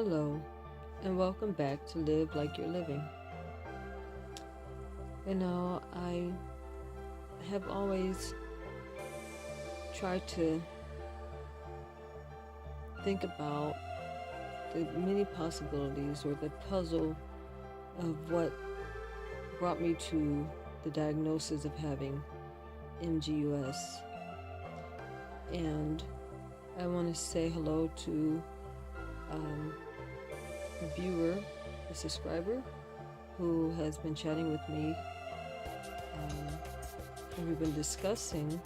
Hello, and welcome back to Live Like You're Living. I have always tried to think about the many possibilities or the puzzle of what brought me to the diagnosis of having MGUS. And I want to say hello to a viewer, a subscriber, who has been chatting with me, and we've been discussing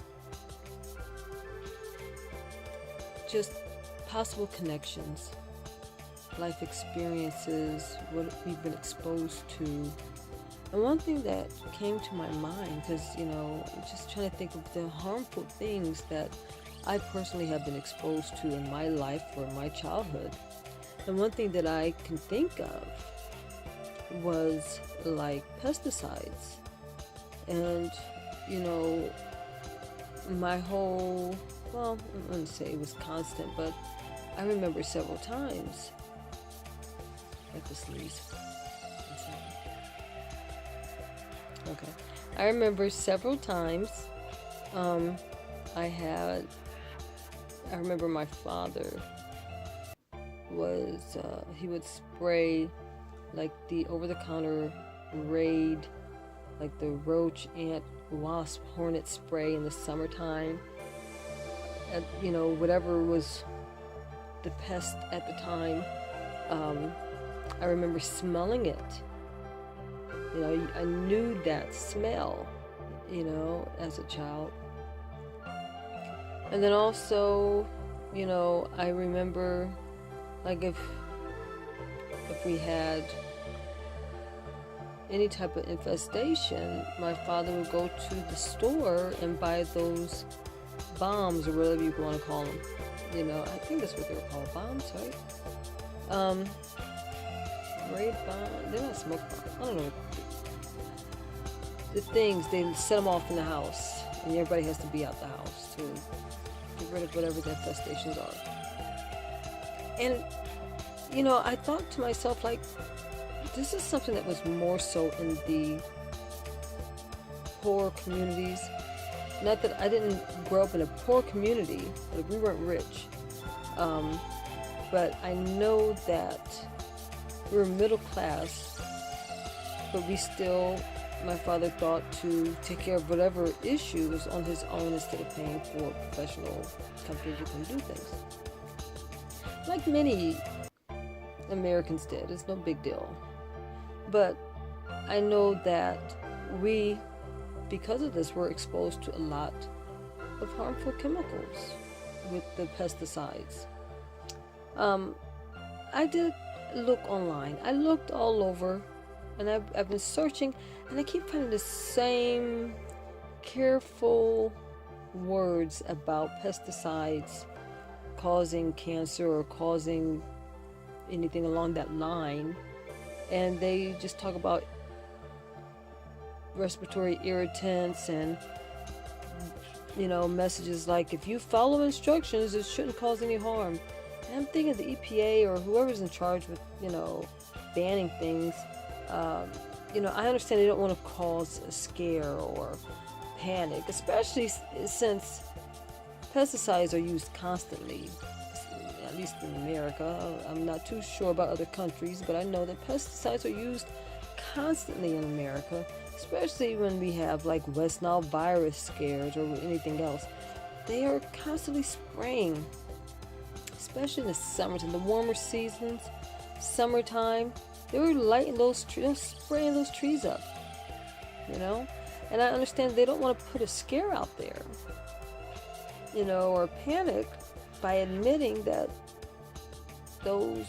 just possible connections, life experiences, what we've been exposed to. And one thing that came to my mind, because, I'm just trying to think of the harmful things that I personally have been exposed to in my life or in my childhood. And one thing that I can think of was like pesticides. And, my whole, well, I'm going to say it was constant, but I remember several times. I have to sneeze. Okay. I remember several times I remember my father was, he would spray like the over-the-counter Raid, like the roach, ant, wasp, hornet spray in the summertime. And, whatever was the pest at the time. I remember smelling it. I knew that smell, as a child. And then also, I remember, like, if we had any type of infestation, my father would go to the store and buy those bombs, or whatever you want to call them. I think that's what they were called, bombs, right? Raid bomb. They're not smoke bombs. I don't know. The things, they set them off in the house, and everybody has to be out the house to get rid of whatever the infestations are. And I thought to myself, like, this is something that was more so in the poor communities. Not that I didn't grow up in a poor community, but we weren't rich. But I know that we were middle class, but my father thought to take care of whatever issues on his own instead of paying for professional companies who can do things. Like many Americans did. It's no big deal. But I know that we, because of this, were exposed to a lot of harmful chemicals with the pesticides. I did look online. I looked all over, and I've been searching, and I keep finding the same careful words about pesticides causing cancer or causing anything along that line. And they just talk about respiratory irritants and, messages like, if you follow instructions, it shouldn't cause any harm. And I'm thinking the EPA or whoever's in charge with, banning things, I understand they don't want to cause a scare or panic, especially since pesticides are used constantly, at least in America. I'm not too sure about other countries, but I know that pesticides are used constantly in America, especially when we have like West Nile virus scares or anything else. They are constantly spraying, especially in the summertime, the warmer seasons, summertime. They were lighting those trees, spraying those trees up, And I understand they don't want to put a scare out there, or panic by admitting that those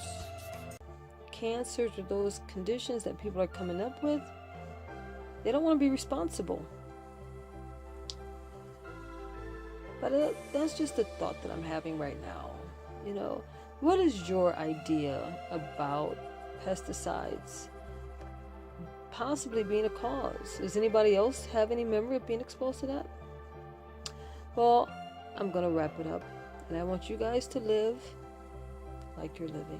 cancers or those conditions that people are coming up with, they don't want to be responsible. But that's just a thought that I'm having right now. What is your idea about pesticides possibly being a cause? Does anybody else have any memory of being exposed to that? Well, I'm going to wrap it up, and I want you guys to live like you're living.